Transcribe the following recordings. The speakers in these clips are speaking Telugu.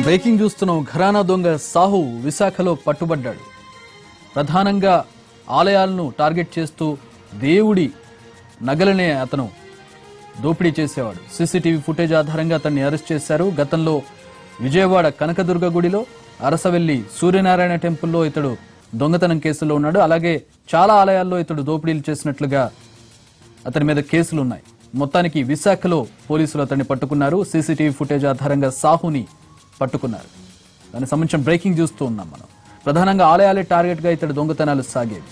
బ్రేకింగ్ చూస్తున్నాం. ఘరానా దొంగ సాహు విశాఖలో పట్టుబడ్డాడు. ప్రధానంగా ఆలయాలను టార్గెట్ చేస్తూ దేవుడి నగలనే అతను దోపిడీ చేసేవాడు. సీసీటీవీ ఫుటేజ్ ఆధారంగా అతన్ని అరెస్ట్ చేశారు. గతంలో విజయవాడ కనకదుర్గ గుడిలో, అరసవెల్లి సూర్యనారాయణ టెంపుల్లో ఇతడు దొంగతనం కేసులో ఉన్నాడు. అలాగే చాలా ఆలయాల్లో ఇతడు దోపిడీలు చేసినట్లుగా అతని మీద కేసులు ఉన్నాయి. మొత్తానికి విశాఖలో పోలీసులు అతన్ని పట్టుకున్నారు. సీసీటీవీ ఫుటేజ్ ఆధారంగా సాహుని పట్టుకున్నారు. దానికి సంబంధించిన బ్రేకింగ్ చూస్తూ ఉన్నాం మనం. ప్రధానంగా ఆలయాలే టార్గెట్ గా ఇతడు దొంగతనాలు సాగేవి.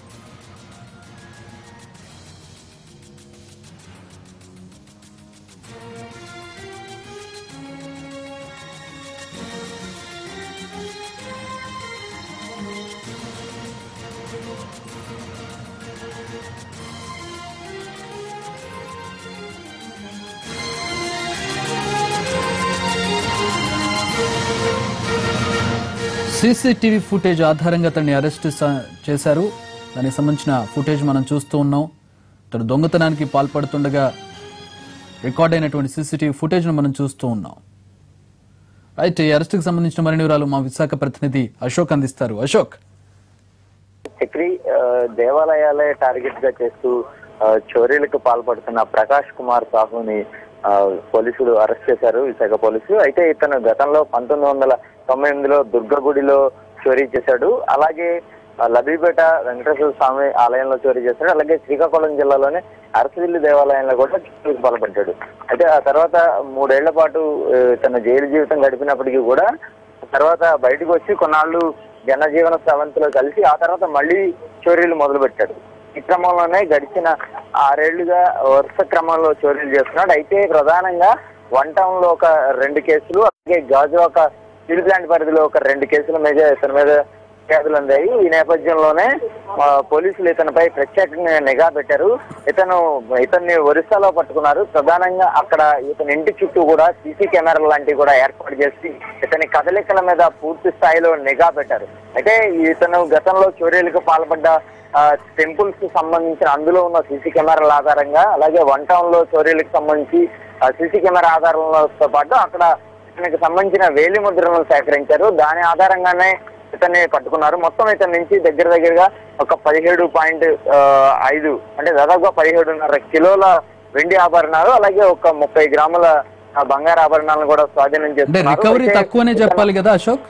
సీసీటీవీ ఫుటేజ్ ఆధారంగా అతన్ని అరెస్ట్ చేశారు. దానికి సంబంధించిన ఫుటేజ్ మనం చూస్తూ ఉన్నాం. ఇతడు దొంగతనానికి పాల్పడుతుండగా రికార్డ్ అయినటువంటి సీసీటీవీ ఫుటేజ్ ను మనం చూస్తూ ఉన్నాం. అయితే ఈ అరెస్ట్ కి సంబంధించిన మరిన్ని వివరాలు మా విశాఖ ప్రతినిధి అశోక్ అందిస్తారు. అశోక్, చక్రి దేవాలయాలే టార్గెట్ గా చేస్తూ చోరీలకు పాల్పడుతున్న ప్రకాష్ కుమార్ సాహుని పోలీసులు అరెస్ట్ చేశారు, విశాఖ పోలీసులు. అయితే ఇతను గతంలో 1998లో దుర్గగుడిలో చోరీ చేశాడు. అలాగే లబీపేట వెంకటేశ్వర స్వామి ఆలయంలో చోరీ చేశాడు. అలాగే శ్రీకాకుళం జిల్లాలోనే అరసవిల్లి దేవాలయంలో కూడా చోరీకి పాల్పడ్డాడు. అయితే ఆ తర్వాత 3 ఏళ్ల పాటు తన జైలు జీవితం గడిపినప్పటికీ కూడా తర్వాత బయటకు వచ్చి కొన్నాళ్ళు జనజీవన స్రవంతిలో కలిసి ఆ తర్వాత మళ్ళీ చోరీలు మొదలు పెట్టాడు. ఈ క్రమంలోనే గడిచిన 6 ఏళ్లుగా వరుస క్రమంలో చోరీలు చేస్తున్నాడు. అయితే ప్రధానంగా వన్ టౌన్ లో ఒక 2 కేసులు, అలాగే గాజువాక స్టీల్ ప్లాంట్ పరిధిలో ఒక 2 కేసుల మీద ఇతని మీద ఫిర్యాదులు అందాయి. ఈ నేపథ్యంలోనే పోలీసులు ఇతనిపై ప్రత్యేకంగా నిఘా పెట్టారు. ఇతన్ని ఒరిస్సాలో పట్టుకున్నారు. ప్రధానంగా అక్కడ ఇతని ఇంటి చుట్టూ కూడా సీసీ కెమెరాలు లాంటివి కూడా ఏర్పాటు చేసి ఇతని కదలికల మీద పూర్తి స్థాయిలో నిఘా పెట్టారు. అయితే ఇతను గతంలో చోరీలకు పాల్పడ్డ టెంపుల్స్ కి సంబంధించిన అందులో ఉన్న సీసీ కెమెరాల ఆధారంగా, అలాగే వన్ టౌన్ లో చోరీలకు సంబంధించి సీసీ కెమెరా ఆధారాలతో పాటు అక్కడ ఇతనికి సంబంధించిన వేలి ముద్రలను సేకరించారు. దాని ఆధారంగానే ఇతన్ని పట్టుకున్నారు. మొత్తం ఇతని నుంచి దగ్గరగా ఒక 17.5 అంటే దాదాపుగా 17.5 కిలోల వెండి ఆభరణాలు, అలాగే ఒక 30 గ్రాముల బంగారు ఆభరణాలను కూడా స్వాధీనం చేసుకున్నారు. రికవరీ తక్కువనే చెప్పాలి కదా అశోక్,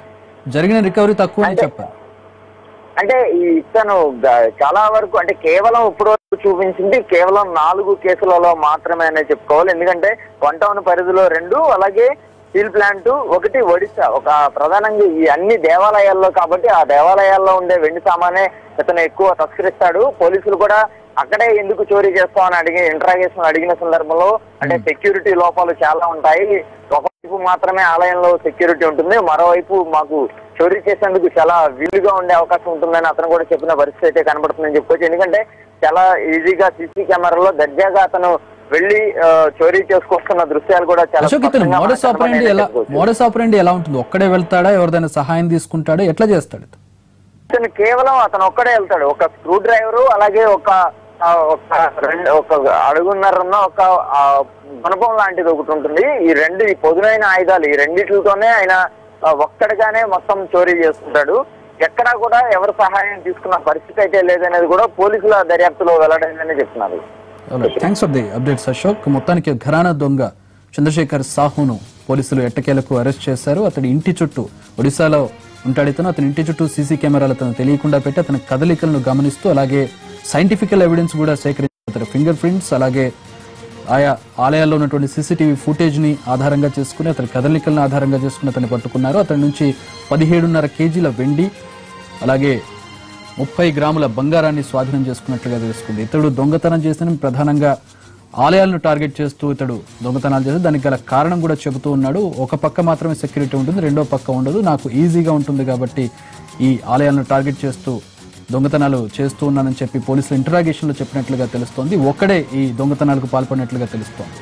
జరిగిన రికవరీ తక్కువనే చెప్పాలి. అంటే ఇతను చాలా వరకు అంటే కేవలం ఇప్పుడు చూపించింది కేవలం 4 కేసులలో మాత్రమే అనే చెప్పుకోవాలి. ఎందుకంటే వన్ టౌన్ పరిధిలో 2, అలాగే స్టీల్ ప్లాంట్ 1 ఒడిశా. ఒక ప్రధానంగా ఈ అన్ని దేవాలయాల్లో కాబట్టి ఆ దేవాలయాల్లో ఉండే వెండి సామానే ఇతను ఎక్కువ తస్కరిస్తాడు. పోలీసులు కూడా అక్కడే ఎందుకు చోరీ చేస్తామని ఇంట్రాగేషన్ అడిగిన సందర్భంలో అంటే సెక్యూరిటీ లోపాలు చాలా ఉంటాయి. ఒకవైపు మాత్రమే ఆలయంలో సెక్యూరిటీ ఉంటుంది, మరోవైపు మాకు చోరీ చేసేందుకు చాలా వీలుగా ఉండే అవకాశం ఉంటుందని అతను కూడా చెప్పిన పరిస్థితి అయితే కనబడుతుందని చెప్పుకోవచ్చు. ఎందుకంటే చాలా ఈజీగా సీసీ కెమెరాలో దర్జాగా అతను వెళ్లి చోరీ చేసుకొస్తున్న దృశ్యాలు కూడా చాలా. మోడస్ ఆపరెండి ఎలా ఉంటుంది? ఒక్కడే వెళ్తాడా, ఎవరిదైనా సహాయం తీసుకుంటాడా, ఎట్లా చేస్తాడు? ఇతను కేవలం అతను ఒక్కడే వెళ్తాడు. ఒక స్క్రూ డ్రైవరు, అలాగే ఒక అడుగున్నర ఒక గుణపం లాంటిది ఒకటి ఉంటుంది. ఈ పొదునైన ఆయుధాలు ఈ రెండిట్లతోనే ఆయన ఒక్కడిగానే మొత్తం చోరీ చేసుకుంటాడు. ఎక్కడా కూడా ఎవరు సహాయం తీసుకున్న పరిస్థితి అయితే లేదనేది కూడా పోలీసుల దర్యాప్తులో వెల్లడైందని చెప్తున్నారు. Thanks for the updates Ashok. మొత్తానికి ఘరానా దొంగ చంద్రశేఖర్ సాహును పోలీసులు ఎట్టకేలకు అరెస్ట్ చేశారు. అతడి ఇంటి చుట్టూ, ఒడిశాలో ఉంటాడు ఇతను, అతని ఇంటి చుట్టూ సీసీ కెమెరాలు అతను తెలియకుండా పెట్టి అతని కదలికలను గమనిస్తూ, అలాగే సైంటిఫికల్ ఎవిడెన్స్ కూడా సేకరించి అతని ఫింగర్ ప్రింట్స్, అలాగే ఆయా ఆలయాల్లో ఉన్నటువంటి సీసీటీవీ ఫుటేజ్ ని ఆధారంగా చేసుకుని అతని కదలికలను ఆధారంగా చేసుకుని అతన్ని పట్టుకున్నారు. అతని నుంచి 17.5 కేజీల వెండి, అలాగే 30 గ్రాముల బంగారాన్ని స్వాధీనం చేసుకున్నట్లుగా తెలుసుకుంది. ఇతడు దొంగతనం చేసిన ప్రధానంగా ఆలయాలను టార్గెట్ చేస్తూ ఇతడు దొంగతనాలు చేసి దానికి గల కారణం కూడా చెబుతూ ఉన్నాడు. ఒక పక్క మాత్రమే సెక్యూరిటీ ఉంటుంది, రెండో పక్క ఉండదు, నాకు ఈజీగా ఉంటుంది కాబట్టి ఈ ఆలయాలను టార్గెట్ చేస్తూ దొంగతనాలు చేస్తూ ఉన్నానని చెప్పి పోలీసులు ఇంటరాగేషన్ లో చెప్పినట్లుగా తెలుస్తోంది. ఒక్కడే ఈ దొంగతనాలకు పాల్పడినట్లుగా తెలుస్తోంది.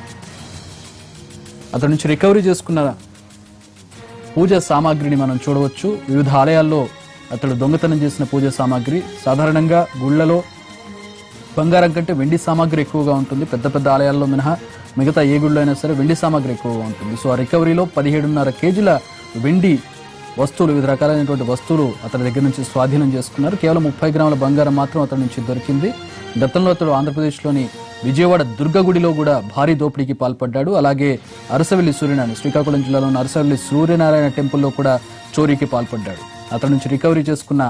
అతడి నుంచి రికవరీ చేసుకున్న పూజా సామాగ్రిని మనం చూడవచ్చు. వివిధ ఆలయాల్లో అతడు దొంగతనం చేసిన పూజా సామాగ్రి, సాధారణంగా గుళ్లలో బంగారం కంటే వెండి సామాగ్రి ఎక్కువగా ఉంటుంది. పెద్ద పెద్ద ఆలయాల్లో మినహా మిగతా ఏ గుళ్ళు అయినా సరే వెండి సామాగ్రి ఎక్కువగా ఉంటుంది. సో ఆ రికవరీలో 17.5 కేజీల వెండి వస్తువులు, వివిధ రకాలైనటువంటి వస్తువులు అతని దగ్గర నుంచి స్వాధీనం చేసుకున్నారు. కేవలం 30 గ్రాముల బంగారం మాత్రం అతని నుంచి దొరికింది. గతంలో అతడు ఆంధ్రప్రదేశ్లోని విజయవాడ దుర్గగుడిలో కూడా భారీ దోపిడీకి పాల్పడ్డాడు. అలాగే అరసవెల్లి సూర్యనారాయణ, శ్రీకాకుళం జిల్లాలోని అరసవెల్లి సూర్యనారాయణ టెంపుల్లో కూడా చోరీకి పాల్పడ్డాడు. అతడి నుంచి రికవరీ చేసుకున్న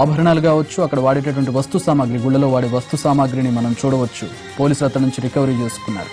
ఆభరణాలు కావచ్చు, అక్కడ వాడేటటువంటి వస్తు సామాగ్రి, గుళ్లలో వాడే వస్తు సామాగ్రిని మనం చూడవచ్చు. పోలీసులు అతడి నుంచి రికవరీ చేసుకున్నారు.